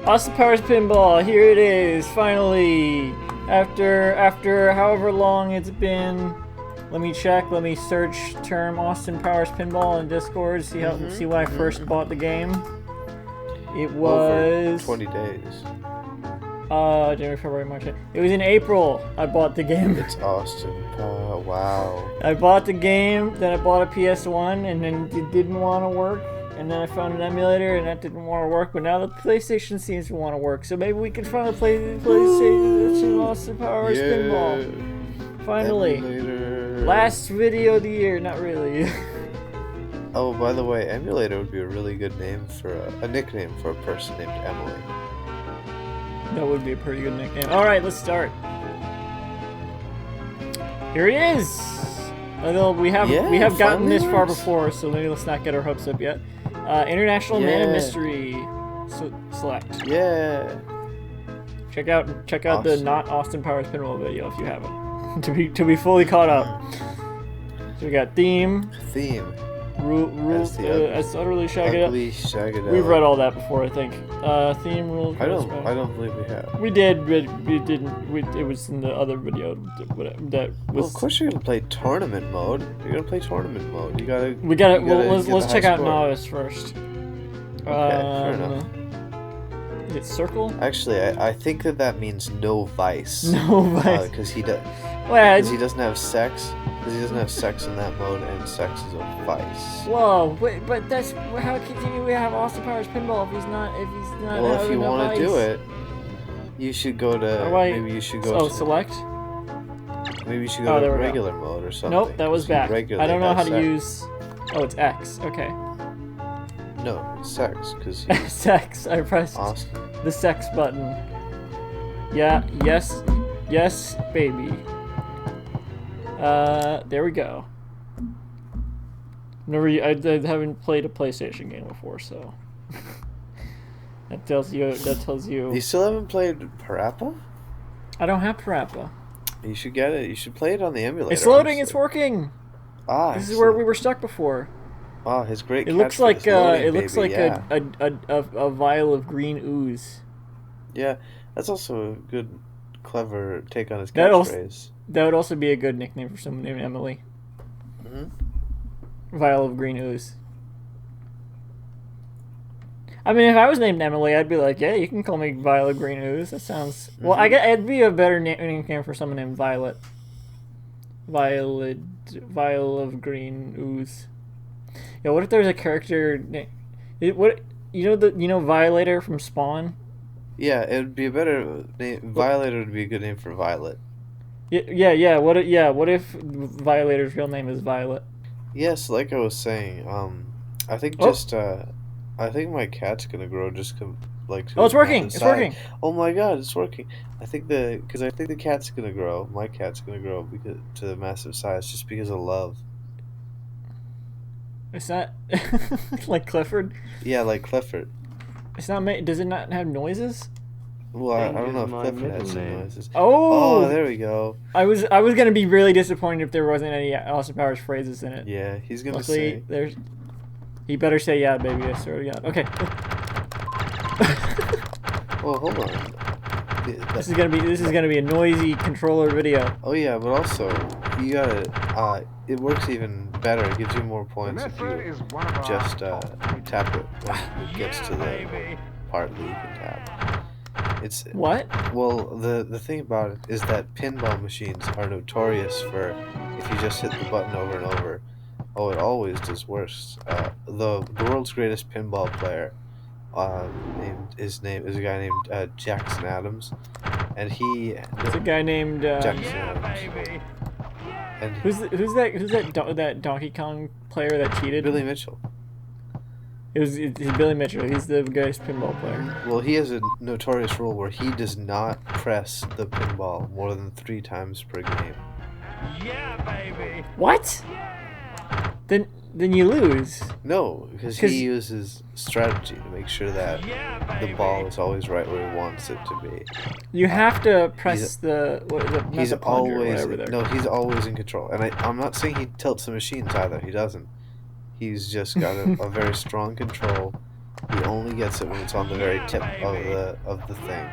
Austin Powers Pinball, here it is, finally! After however long it's been. Let me check, let me search term Austin Powers Pinball in Discord, see when I first bought the game. It was... Over 20 days. January, February, March. It was in April I bought the game. It's Austin Powers, wow. I bought the game, then I bought a PS1, and then it didn't want to work. And then I found an emulator, and that didn't want to work. But now the PlayStation seems to want to work. So maybe we can finally play PlayStation Austin Powers Pinball. Finally. Emulator. Last video of the year. Not really. Oh, by the way, emulator would be a really good name for a nickname for a person named Emily. That would be a pretty good nickname. All right, let's start. Here it is. Although we have gotten this far before, so maybe let's not get our hopes up yet. International Man of Mystery. Select. Yeah. Check out the not Austin Powers Pinball video if you haven't. to be fully caught up. So we got theme. Rules. As utterly shagged. We've read all that before, I think. Theme rules. I don't believe we have. We did, but we didn't. It was in the other video that was. Well, of course you're gonna play tournament mode. You're gonna play tournament mode. You gotta. Let's check out novice first. Okay, fair enough. Is it circle? Actually, I think that means no vice. No vice. Because he does. Well, because he doesn't have sex. Because he doesn't have sex in that mode, and sex is a vice. Whoa, but that's how can we have Austin Powers Pinball if he's not Well, if you want to do it, you should go to maybe you should go. Oh, select. Maybe you should go to regular mode or something. Nope, that was back. I don't know how to use. Oh, it's X. Okay. No, it's sex because. Sex. I pressed the sex button. Yeah. Yes, baby. There we go. I haven't played a PlayStation game before, so that tells you. You still haven't played Parappa? I don't have Parappa. You should get it. You should play it on the emulator. It's loading. It's working. This is where we were stuck before. Oh, his great. It looks like a vial of green ooze. Yeah, that's also a good, clever take on his catchphrase. That would also be a good nickname for someone named Emily. Vial of green ooze. I mean, if I was named Emily, I'd be like, yeah, you can call me Vial of green ooze. That sounds... Well, it'd be a better nickname for someone named Violet. Vial of green ooze. Yeah, what if there's a character... You know Violator from Spawn? Yeah, it would be a better name. Violator would be a good name for Violet. Yeah. What if Violator's real name is Violet? Yes, like I was saying, I think I think my cat's gonna grow just it's working! It's working! Oh my god, it's working! I think the cat's gonna grow. My cat's gonna grow to the massive size just because of love. It's not like Clifford. Yeah, like Clifford. It's not. Does it not have noises? Well, I don't know if Clifford has some noises. Oh, there we go. I was gonna be really disappointed if there wasn't any Austin Powers phrases in it. Yeah, he's gonna say. He better say yeah, baby. I swear to God. Okay. Well, hold on. This is gonna be a noisy controller video. Oh yeah, but also you gotta. It works even better. It gives you more points if you just tap it when it gets to the part that you can tap. It's what? Well, the thing about it is that pinball machines are notorious for if you just hit the button over and over. Oh, it always does worse. The world's greatest pinball player, his name is a guy named Jackson Adams, and it's a guy named Jackson Adams. And who's that Donkey Kong player that cheated? Billy Mitchell. It's Billy Mitchell. He's the greatest pinball player. Well, he has a notorious rule where he does not press the pinball more than 3 times per game. Yeah, baby. What? Then you lose. No, because he uses strategy to make sure that the ball is always right where he wants it to be. You have to press he's always in control. And I'm not saying he tilts the machines either. He doesn't. He's just got a very strong control He only gets it when it's on the very tip of the thing.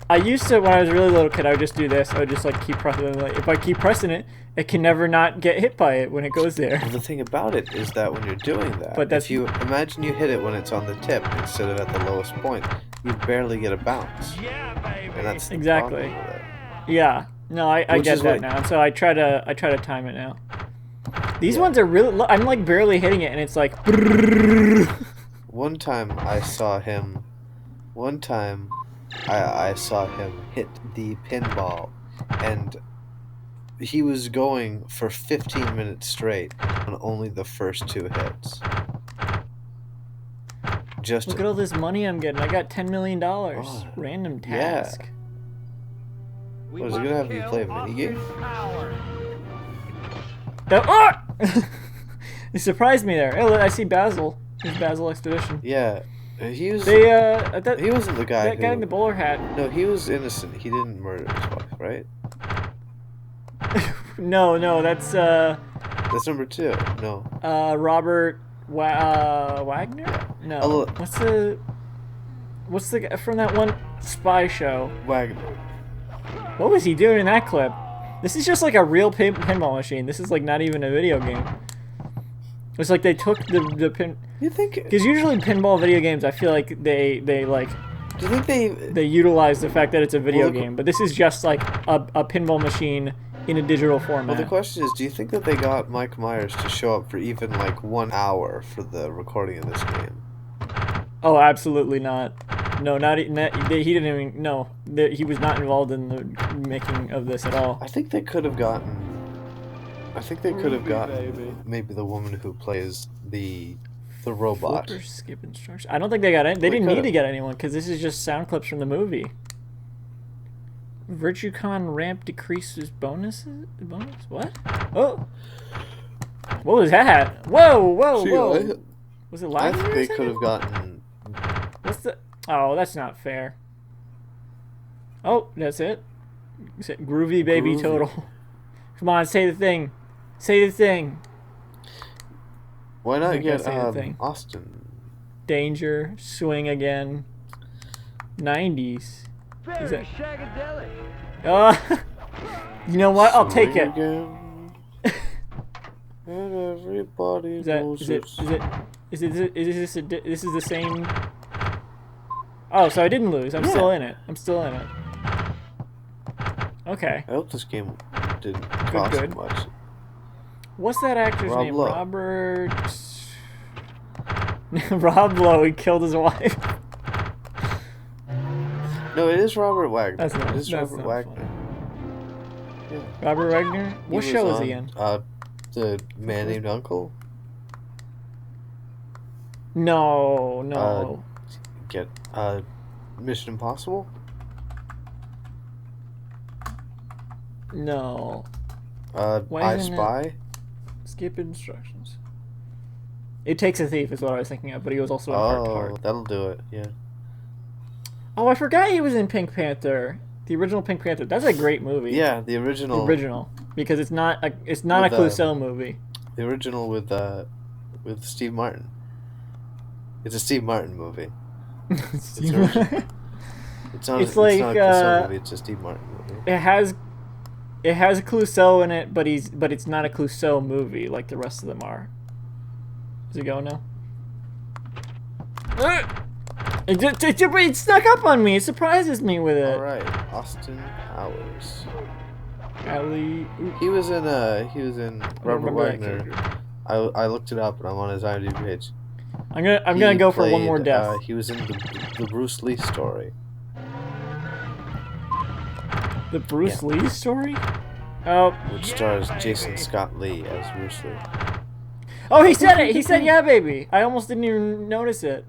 I used to, when I was a really little kid, I would just do this. I would just like keep pressing it. Like, if I keep pressing it, it can never not get hit by it when it goes there. Well, the thing about it is that when you're doing that, But that's- if you imagine you hit it when it's on the tip instead of at the lowest point, you barely get a bounce. Yeah, baby. And that's the Exactly. problem with it. Yeah. No, I Which get is that what- now. And so I try to time it now. These Yeah. ones are really. I'm like barely hitting it, and it's like. One time I saw him. One time, I saw him hit the pinball, and he was going for 15 minutes straight on only the first 2 hits. Just Look at all this money I'm getting. I got $10 million. Oh, Random yeah. task. Was it gonna have you play a minigame? It surprised me there. Hey, look, I see Basil. There's Basil Expedition. Yeah, he was. They that, He wasn't the guy. that guy in the bowler hat. No, he was innocent. He didn't murder his wife, right? No, that's That's number 2. No. Robert Wagner. No, Oh, what's the guy from that one spy show? Wagner. What was he doing in that clip? This is just like a real pinball machine. This is like not even a video game. It's like they took the pin. You think? Because usually pinball video games, I feel like they like Do you think they utilize the fact that it's a video Well, game, but this is just like a pinball machine in a digital format. Well, the question is, do you think that they got Mike Myers to show up for even like 1 hour for the recording of this game? Oh, absolutely not. No, he didn't even. No, he was not involved in the making of this at all. I think they could have gotten. I think they could have gotten maybe the woman who plays the robot. Flipper skip instructions. I don't think they got any. They didn't need to get anyone because this is just sound clips from the movie. VirtueCon ramp decreases bonuses. Bonus? What? Oh. What was that? Whoa! See, Whoa! Was it I live? think they could have gotten. What's the? Oh, that's not fair. Oh, that's it. Is it Groovy Baby Groovy. Total? Come on, say the thing. Say the thing. Why I not think I get say the thing. Austin? Danger. Swing again. 90s. Is Very that- shagadelic. You know what? I'll take Swing it. again. And everybody Is that? knows Is it? it's- Is it? Is this the same? Oh, so I didn't lose. I'm Yeah. still in it. I'm still in it. Okay. I hope this game didn't cost good. much. What's that actor's Rob name? Lowe. Robert. Rob Lowe. He killed his wife. No, it is Robert Wagner. That's not- It is that's Robert not Wagner. Yeah. Robert Wagner. What He show was is he on, in? The Man Named Uncle. No. Get Mission Impossible. No. Why I isn't it- Spy. Skip instructions. It Takes a Thief is what I was thinking of, but he was also in Heart to Oh, Heart. that'll do it. Yeah. Oh, I forgot he was in Pink Panther. The original Pink Panther. That's a great movie. Yeah, the The original. original, because it's not a With, Clouseau movie. The original with Steve Martin. It's a Steve Martin movie. It's original. It's not. It's It's not a like, Clouseau movie. It's a Steve Martin movie. it has Clouseau in it, but it's not a Clouseau movie like the rest of them are. Is it going now? It snuck up on me. It surprises me with it. All right, Austin Powers. Ali. Ooh, He was in I Robert don't remember that Wagner. character. I looked it up and I'm on his IMDb page. I'm gonna He go for one more played, death. He was in the Bruce Lee story. The Bruce Lee story? Oh. Which stars Jason Scott Lee as Bruce Lee. Oh, he said it! He said, yeah, baby! I almost didn't even notice it.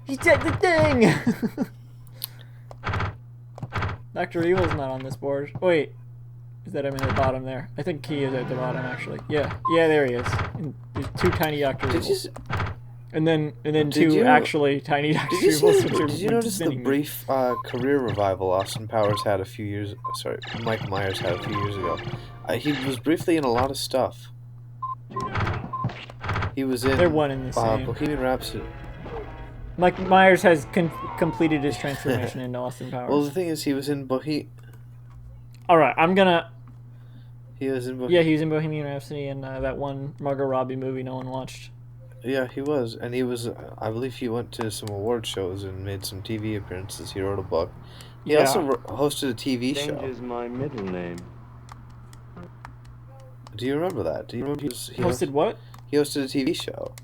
He said the thing! Dr. Evil's not on this board. Wait. Is that him in the bottom there? I think he is at the bottom, actually. Yeah. Yeah, there he is. And there's 2 tiny Dr. Did Evils. you And then Did 2 you- actually tiny Dr. did you Evils. see which are did you notice the spinning me. brief career revival Austin Powers had a few years? Sorry, Mike Myers had a few years ago. He was briefly in a lot of stuff. He was in They're one and the same. Bohemian Rhapsody. Mike Myers has completed his transformation into Austin Powers. Well, the thing is, he was in All right, I'm gonna. He was in Yeah, he was in Bohemian Rhapsody and that one Margot Robbie movie no one watched. Yeah, he was, and he was. I believe he went to some award shows and made some TV appearances. He wrote a book. He also hosted a TV show. Danger's my middle name. Do you remember that? Do you remember he Hosted what? He hosted a TV show.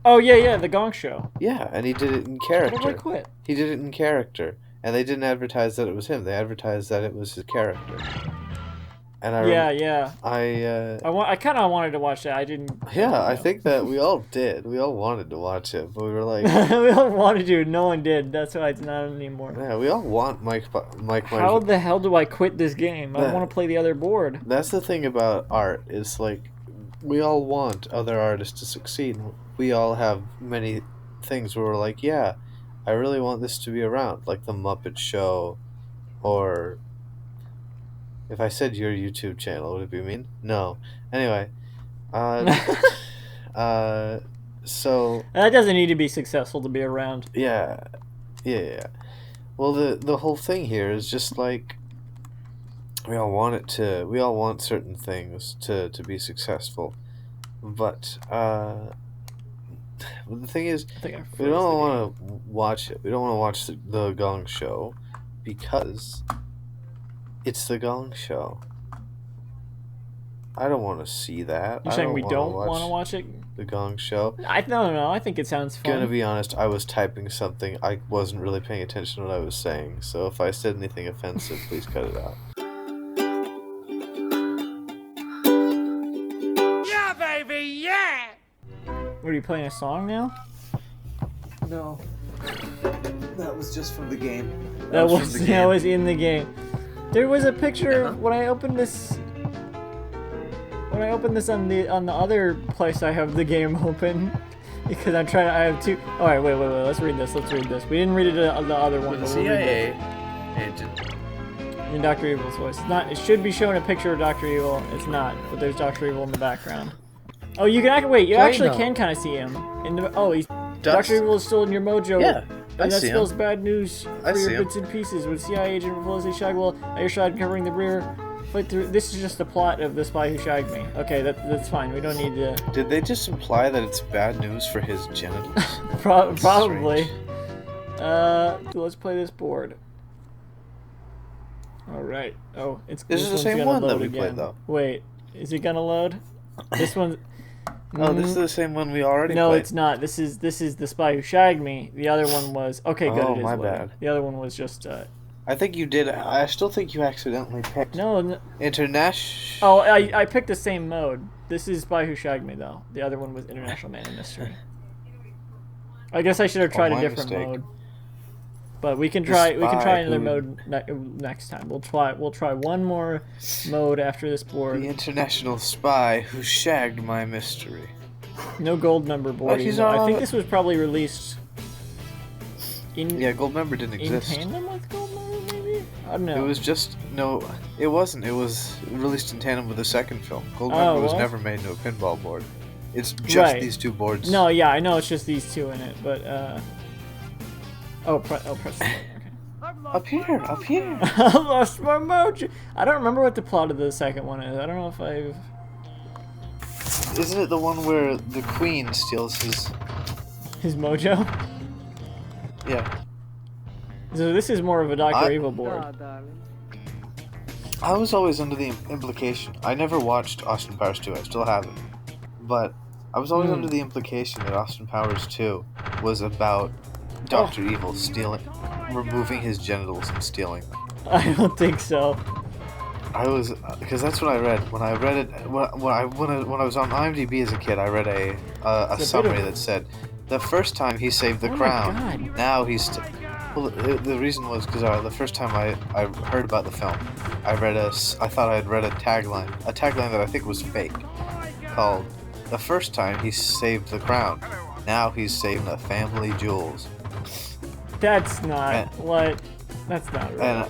Oh yeah, the Gong Show. Yeah, and he did it in character. How did I quit? He did it in character, and they didn't advertise that it was him. They advertised that it was his character. And I kind of wanted to watch that. I didn't. Yeah, I think that we all did. We all wanted to watch it, but we were like, we all wanted to. No one did. That's why it's not anymore. Yeah, we all want Mike Myers. How the hell do I quit this game? I want to play the other board. That's the thing about art. Is like, we all want other artists to succeed. We all have many things where we're like, yeah, I really want this to be around, like the Muppet Show, or. If I said your YouTube channel, would it be mean? No. Anyway, so that doesn't need to be successful to be around. Yeah. Well, the whole thing here is just like we all want certain things to be successful, but the thing is, we don't want to watch it. We don't want to watch the Gong Show because. It's the Gong Show. I don't want to see that. You're saying we don't want to watch it? The Gong Show? I don't know. I think it sounds fun. Gonna be honest, I was typing something. I wasn't really paying attention to what I was saying. So if I said anything offensive, please cut it out. Yeah, baby, yeah! What, are you playing a song now? No. That was just from the game. That was in the game. There was a picture when I opened this. When I opened this on the other place, I have the game open because I'm trying. I have two. All right, wait. Let's read this. We didn't read it on the other one. The CIA agent. In Dr. Evil's voice. It's not. It should be showing a picture of Dr. Evil. It's not. But there's Dr. Evil in the background. Oh, you can wait. You actually can kind of see him. He's Dr. Evil is still in your mojo. Yeah. And that spells bad news for your bits and pieces. With CIA agent Felicity Shagwell at your side covering the rear. Fight through. This is just the plot of The Spy Who Shagged Me. Okay, that's fine. We don't need to. Did they just imply that it's bad news for his genitals? Probably. Let's play this board. All right. Oh, This is the same one that we played, though. Wait, is it gonna load? This one's. Oh, this is the same one we already played. No, it's not. This is The Spy Who Shagged Me. The other one was okay. Good. Oh, it is my loaded. bad. The other one was just. I think you did. I still think you accidentally picked. No. International. Oh, I picked the same mode. This is Spy Who Shagged Me, though. The other one was International Man of Mystery. I guess I should have tried a different mode. But we can try another mode next time. We'll try one more mode after this board. The International Spy Who Shagged My Mystery. No gold member board. I think this was probably released. Yeah, gold member didn't exist. In tandem with gold member, maybe? I don't know. It was just It wasn't. It was released in tandem with the second film. Gold member was never made into a pinball board. It's just these two boards. No, yeah, I know it's just these two in it, but press the button. Okay. Up here. I lost my mojo. I don't remember what the plot of the second one is. I don't know if I've. Isn't it the one where the Queen steals his mojo? Yeah. So this is more of a Dr. Evil board. I was always under the implication. I never watched Austin Powers 2. I still haven't. But I was always under the implication that Austin Powers 2 was about Dr. Evil removing his genitals and stealing them. I don't think so. I was, because that's what I read. When I read it, when I was on IMDb as a kid, I read a summary that said, the first time he saved the crown, now he's. Well, the reason was because the first time I heard about the film, I thought I had read a tagline that I think was fake, called, "The first time he saved the crown, now he's saving the family jewels." That's not That's not right.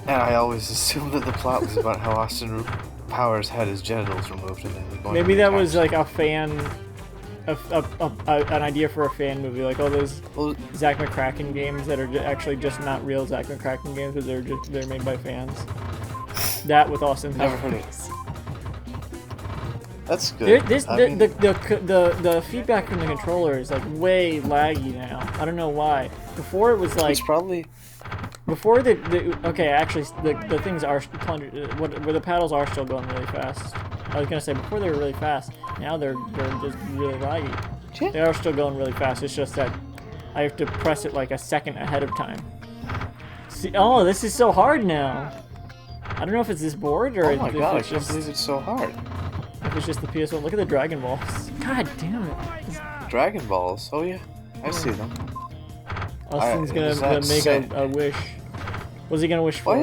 And I always assumed that the plot was about how Austin Powers had his genitals removed and then going. Maybe that was like a fan an idea for a fan movie, like all those Well, Zack McCracken games that are actually just not real Zack McCracken games, but they're made by fans. That with Austin never Powers. heard of it. That's good. The feedback from the controller is like way laggy now. I don't know why. Before it was like It's probably before the okay, actually the things are where the paddles are still going really fast. I was gonna say before they were really fast. Now they're just really laggy. Yeah. They are still going really fast. It's just that I have to press it like a second ahead of time. See, oh, this is so hard now. I don't know if it's this board or Oh my if god, I it's can't just believe it's so hard. if it's just the PS1. Look at the Dragon Balls. God damn it. Dragon Balls. Oh yeah, I see them. Austin's is gonna that make sad? a wish. What's he gonna wish for?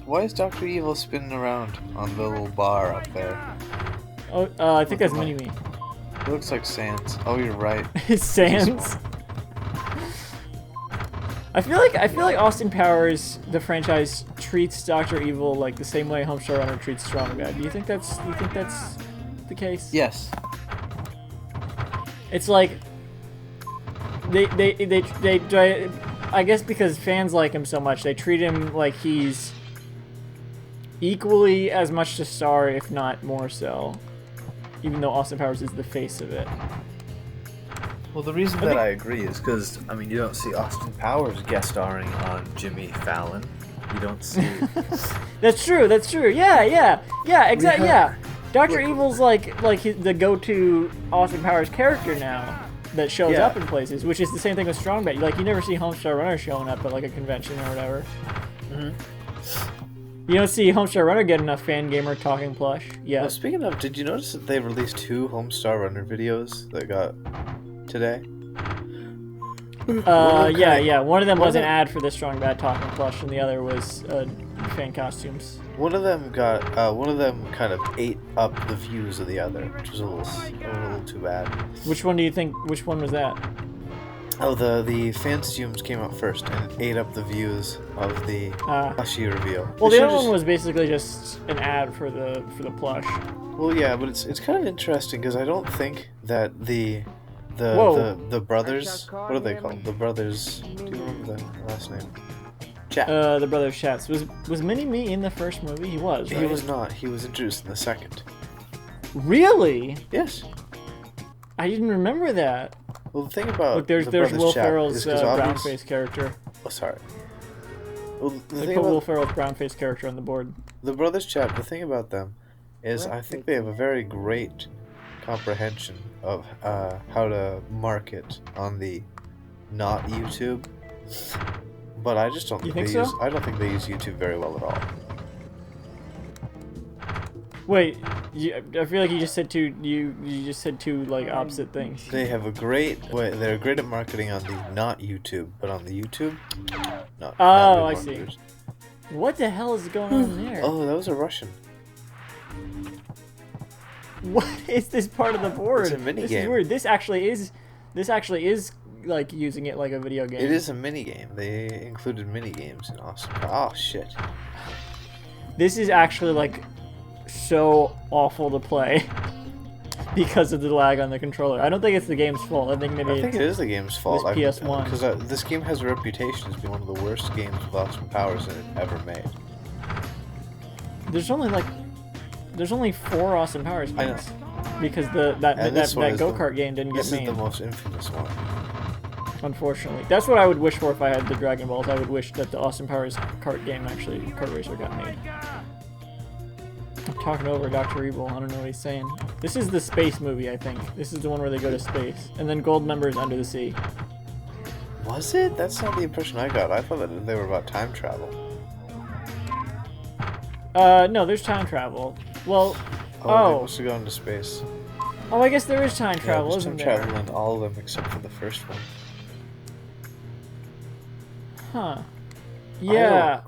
Why is Dr. Evil spinning around on the little bar up there? Oh, I think that's Mini-Me. It looks like Sans. Oh, you're right. It's Sans. I feel like Austin Powers, the franchise, treats Dr. Evil like the same way Homestar Runner treats Strong Bad. Do you think that's the case? Yes. It's like they I guess because fans like him so much, they treat him like he's equally as much the star, if not more so. Even though Austin Powers is the face of it. Well, the reason that I agree is because, I mean, you don't see Austin Powers guest starring on Jimmy Fallon. You don't see... That's true. Yeah, exactly. Yeah, Dr. Evil's like the go-to Austin Powers character now that shows Yeah. up in places, which is the same thing with Strong Bad. Like you never see Homestar Runner showing up at like a convention or whatever. You don't see Homestar Runner get enough fan gamer talking plush. Yeah. Well, speaking of, did you notice that they released 2 Homestar Runner videos that got today? Yeah. One of them one was of an them- ad for the Strong Bad talking plush, and the other was fan costumes. One of them kind of ate up the views of the other, which was a little too bad. Which one do you think? Which one was that? Oh, the fan costumes came out first and it ate up the views of the plushie reveal. Well, They the should've other one just- was basically just an ad for the plush. Well, yeah, but it's kind of interesting because I don't think that the brothers, what are they called? The brothers. Do you remember the last name? Chat. The Brothers Chats. Was Mini-Me in the first movie? He was, right? He was not. He was introduced in the second. Really? Yes. I didn't remember that. Well, the thing about Look, there's the brothers Will Chat Ferrell's is 'cause brown obvious- face character. Oh, sorry. Well, the They thing put Will about Ferrell's brown face character on the board. the brothers Chat, the thing about them is I think they have a very great comprehension of how to market on the not YouTube. But I just don't You think think they so? use. I don't think they use YouTube very well at all. Wait, I feel like you just said two. You just said two like opposite things. They have a great way. They're great at marketing on the not YouTube, but on the YouTube, not. Oh, not I good see. marketers. What the hell is going on there? Oh, that was a Russian. What is this part of the board? It's a mini This game. is weird. This actually is like using it like a video game. It is a mini game. They included mini games in Austin. Oh shit. This is actually like so awful to play because of the lag on the controller. I don't think it's the game's fault. I think maybe I think it is the game's fault. This PS1. Because this game has a reputation as being one of the worst games with Austin Powers that it ever made. there's only 4 Austin Powers I know. games because that And this one is go-kart game didn't get This is made. the most infamous one. Unfortunately, that's what I would wish for if I had the Dragon Balls. I would wish that the Austin Powers kart game actually, Kart Racer, got made. I'm talking over Dr. Evil. I don't know what he's saying. This is the space movie, I think. This is the one where they go to space, and then Gold Member is Under the Sea. Was it? That's not the impression I got. I thought that they were about time travel. No, there's time travel. Well, They oh, must have gone to space. I guess there is time travel, there's isn't time there? travel in all of them except for the first one. Huh. Yeah.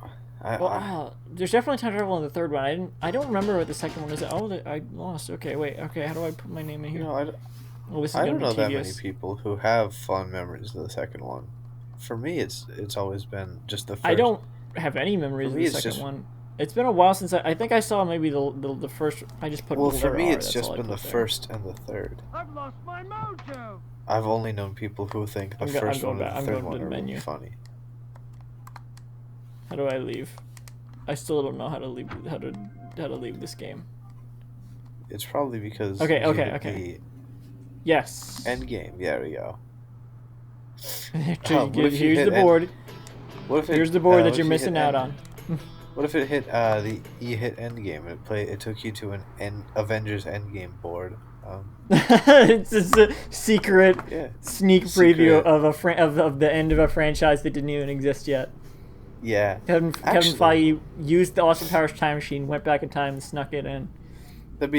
I Well, there's definitely time travel in the third one. I don't remember what the second one is. Oh, I lost. Okay, wait. Okay, how do I put my name in you here? know, Oh, this is I gonna don't be know that many tedious. people who have fond memories of the second one. For me, it's always been just the first. I don't have any memories For of me, the it's second just- one. It's been a while since I think I saw maybe the first. I just put. Well, for older me, R, it's that's just all I been the put there. first and the third. I've lost my mojo. I've only known people who think the I'm first going one back. and I'm the third going to one the are really menu. funny. How do I leave? I still don't know how to leave. How to leave this game. It's probably because Okay, you okay, hit okay. Yes. the end game. There we go. Here's what if you the hit end- board. What if it, Here's the board what that if you're you hit missing out end- on. What if it hit you hit Endgame and it took you to an Avengers Endgame board? It's just a secret Yeah. sneak preview of the end of a franchise that didn't even exist yet. Yeah. Kevin Actually- Feige used the Austin Powers time machine, went back in time, and snuck it in. That'd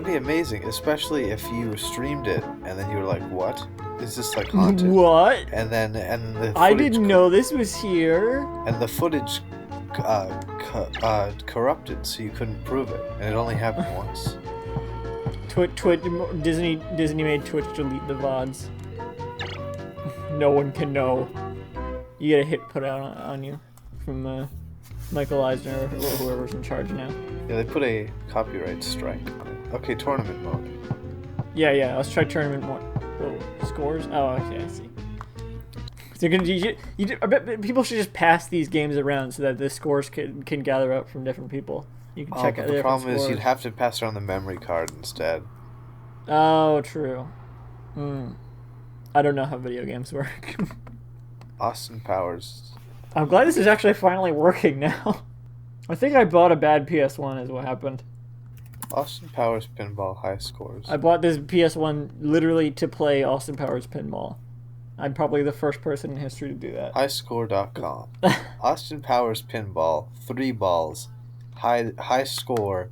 be amazing, especially if you streamed it and then you were like, "What? Is this like haunted?" What? And the I footage didn't know this was here. And the footage corrupted, so you couldn't prove it, and it only happened once. Disney made Twitch delete the VODs. No one can know. You get a hit put out on you from Michael Eisner or whoever's in charge now. Yeah, they put a copyright strike on it. Okay, tournament mode. Yeah. Let's try tournament more. Oh, scores? Oh, okay, I see. So I bet people should just pass these games around so that the scores can gather up from different people. You can check out the problem is scores. you'd have to pass around the memory card instead. Oh, true. I don't know how video games work. Austin Powers. I'm glad this is actually finally working now. I think I bought a bad PS1 is what happened. Austin Powers Pinball High Scores. I bought this PS1 literally to play Austin Powers Pinball. I'm probably the first person in history to do that. Highscore.com. Austin Powers Pinball. 3 balls. High score.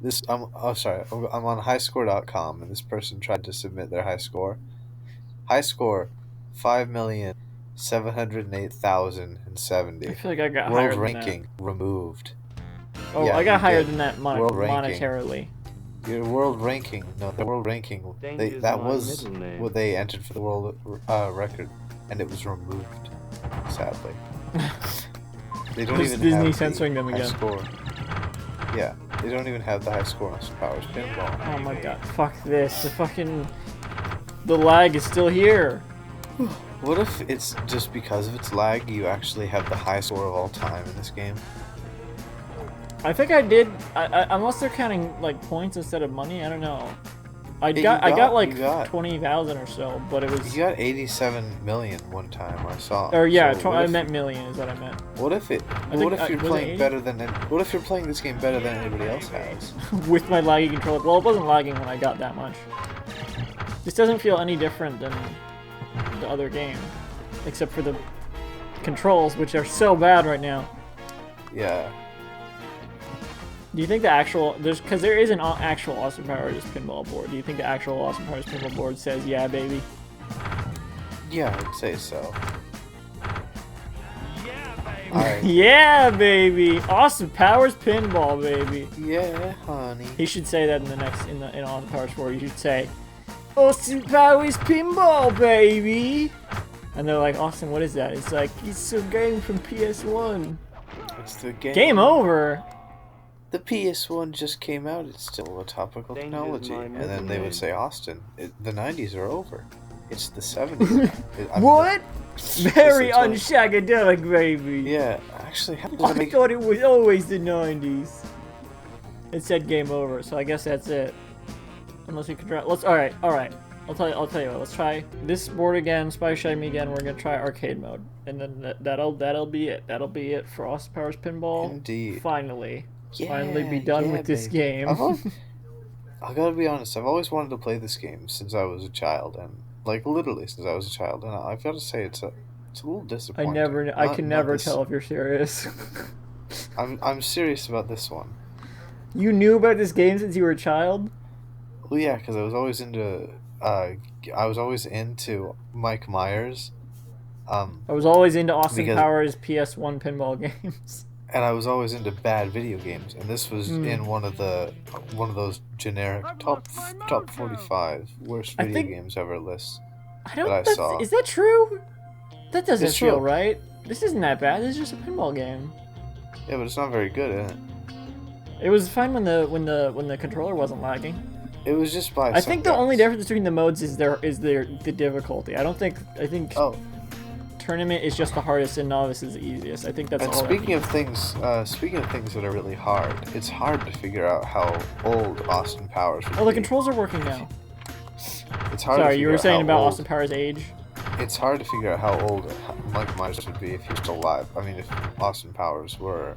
I'm on highscore.com, and this person tried to submit their high score. High score 5,708,070. I feel like I got higher World than ranking removed. that. Oh, Yeah, I got you higher did. than that World ranking. monetarily. Your world ranking, the world ranking, Danger's that my was middle name. what they entered for the world record, and it was removed, sadly. They don't Is even Disney have censoring the them high again? score. Yeah, they don't even have the high score on Austin Powers Pinball. Oh my god, fuck this. The lag is still here. What if it's just because of its lag, you actually have the high score of all time in this game? I think I did, unless they're counting like points instead of money, I don't know. I got like 20,000 or so, but it was. You got 87 million one time I saw. Or yeah, So I meant million is what I meant. What if it? think- What if you're was it playing 80? better than? What if you're playing this game better than anybody else has? With my laggy controller. Well, it wasn't lagging when I got that much. This doesn't feel any different than the other game, except for the controls, which are so bad right now. Yeah. Do you think the actual because there is an actual Austin Powers pinball board? Do you think the actual Austin Powers pinball board says "Yeah, baby"? Yeah, I'd say so. Yeah, baby. Yeah, baby! Austin Powers pinball, baby. Yeah, honey. He should say that in the next in Austin Powers 4. You should say, "Austin Powers pinball, baby." And they're like, "Austin, what is that?" It's like, "It's a game from PS1." It's the game. Game over. The PS1 just came out. It's still a topical Danger's technology. my And middle then they would name. say, Austin, the 90s are over. It's the 70s. What? Very It's a toy. unshagadelic, baby. Yeah, actually, how did I I make thought it was always the 90s. It said game over, so I guess that's it. Unless we can try. All right. I'll tell you what. Let's try this board again. Spy Shine Me again. We're gonna try arcade mode, and then that'll be it. That'll be it for Austin Powers Pinball. Indeed. Finally be Yeah, done yeah, with this baby. game. I gotta be honest, I've always wanted to play this game since I was a child, and like literally since I was a child, and I've got to say it's a little I disappointing. can never tell if you're serious. I'm serious about this one. You knew about this game since you were a child? Well, yeah, because I was always into Mike Myers, I was always into Austin Because- Powers PS1 pinball games. and I was always into bad video games, and this was in one of those generic top 45 worst I video think- games ever lists. I don't. That I saw. Is that true? That doesn't It's feel true. right. This isn't that bad. This is just a pinball game. Yeah, but it's not very good, is it? It was fine when the controller wasn't lagging. It was just by. I think the only difference between the modes is the difficulty. I think. Oh. Tournament is just the hardest and novice is the easiest. I think that's And all. speaking of things that are really hard, it's hard to figure out how old Austin Powers would Oh, the be. controls are working now. It's hard. Sorry, to you were figure out saying how about old- Austin Powers' age. It's hard to figure out how old Mike Myers would be if he was still alive. I mean, if Austin Powers were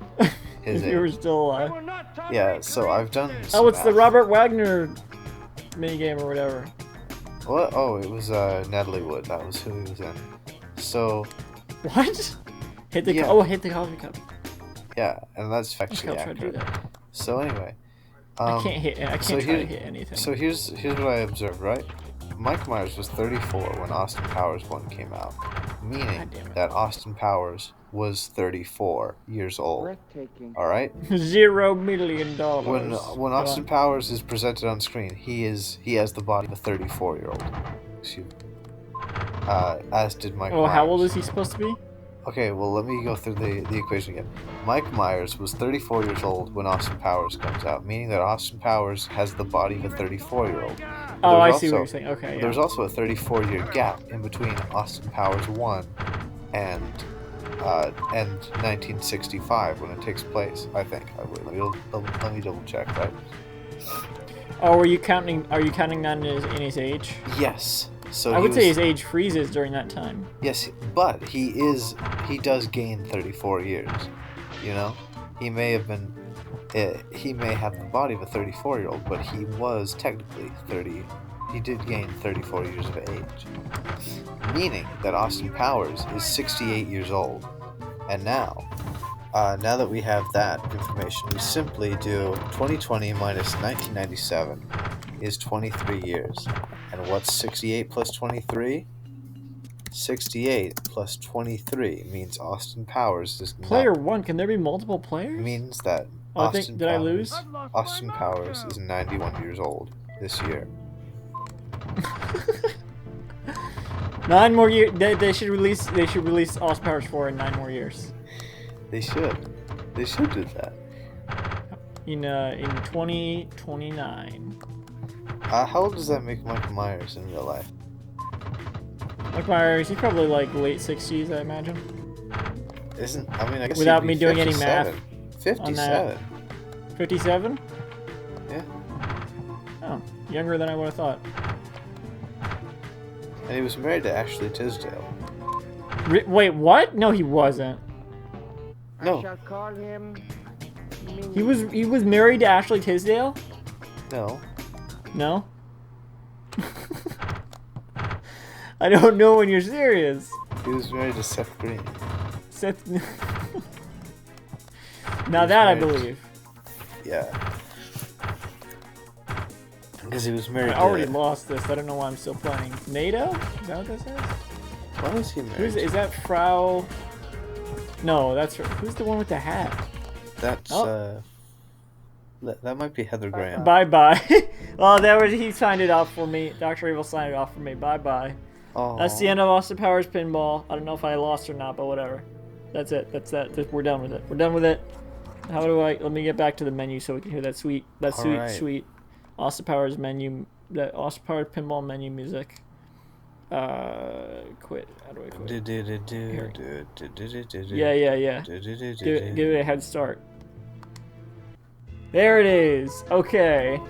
his If you were age. still I alive. will not tolerate Yeah, so I've done. Oh, some it's the math. Robert Wagner minigame or whatever. What? Oh, it was Natalie Wood. That was who he was in. So What? Hit the Yeah. hit the coffee cup. yeah, and that's I think factually I'll try to do accurate. that. So anyway, I can't hit. I can't so try to here- hit anything. So here's what I observed, right? Mike Myers was 34 when Austin Powers 1 came out, meaning God damn it. that Austin Powers was 34 years old. breathtaking. All right. $0 million. When Austin Powers is presented on screen, he has the body of a 34-year-old. Excuse me. As did Mike Oh, Myers. how old is he supposed to be? Okay, well, let me go through the equation again. Mike Myers was 34 years old when Austin Powers comes out, meaning that Austin Powers has the body of a 34-year-old. Oh, I There's see what also- you're saying. Okay, yeah. There's also a 34-year gap in between Austin Powers 1 and 1965 when it takes place, I think. Let me double check, right? Oh, are you counting that in his age? Yes. So I he would say was- his age freezes during that time. Yes, but he does gain 34 years. You know, he may have the body of a 34-year-old, but he was technically 30. He did gain 34 years of age, meaning that Austin Powers is 68 years old. And now that we have that information, we simply do 2020 minus 1997 is 23 years. And what's 68 plus 23? 68 plus 23 means Austin Powers is Player 1, can there be multiple players? means that Oh, Austin did I Powers, lose? I've lost Austin my Powers mojo. is 91 years old this year. 9 more years. They should release Austin Powers 4 in 9 more years. They should do that. In 2029. How old does that make Michael Myers in real life? Mike Myers, he's probably like late 60s, I imagine. I guess Without he'd me be doing any math 57. on that. 57? Yeah. Oh, younger than I would have thought. And he was married to Ashley Tisdale. Wait, what? No, he wasn't. I No. shall call him. He was married to Ashley Tisdale? No. No? I don't know when you're serious. He was married to Seth Green. Seth. Now that I married. believe. Yeah. Because he was I married already to... lost this. I don't know why I'm still playing. NATO? Is that what this is? Why was he married? Is that Frau? No, that's who's the one with the hat? That's, Oh. That might be Heather Graham. Bye bye. Oh, he signed it off for me. Dr. Evil signed it off for me. Bye bye. Oh. That's the end of Austin Powers Pinball. I don't know if I lost or not, but whatever. That's it. That's that. We're done with it. We're done with it. How do I? Let me get back to the menu so we can hear that sweet, Alright. sweet Austin Powers menu. That Austin Powers Pinball menu music. Quit. How do I quit? Yeah. Give it a head start. There it is. Okay.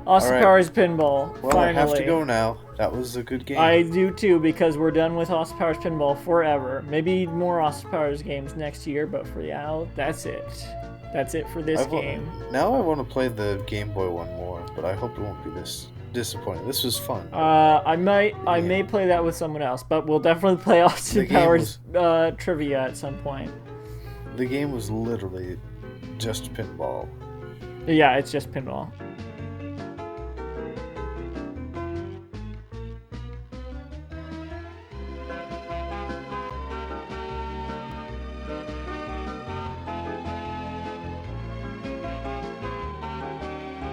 Austin Alright. Powers Pinball. Well, finally. I have to go now. That was a good game. I do too, because we're done with Austin Powers Pinball forever. Maybe more Austin Powers games next year, but for now, that's it. That's it for this game. Now I want to play the Game Boy one more, but I hope it won't be this disappointing. This was fun. I may play that with someone else, but we'll definitely play Austin The game Powers trivia at some point. The game was literally just pinball. Yeah, it's just pinball.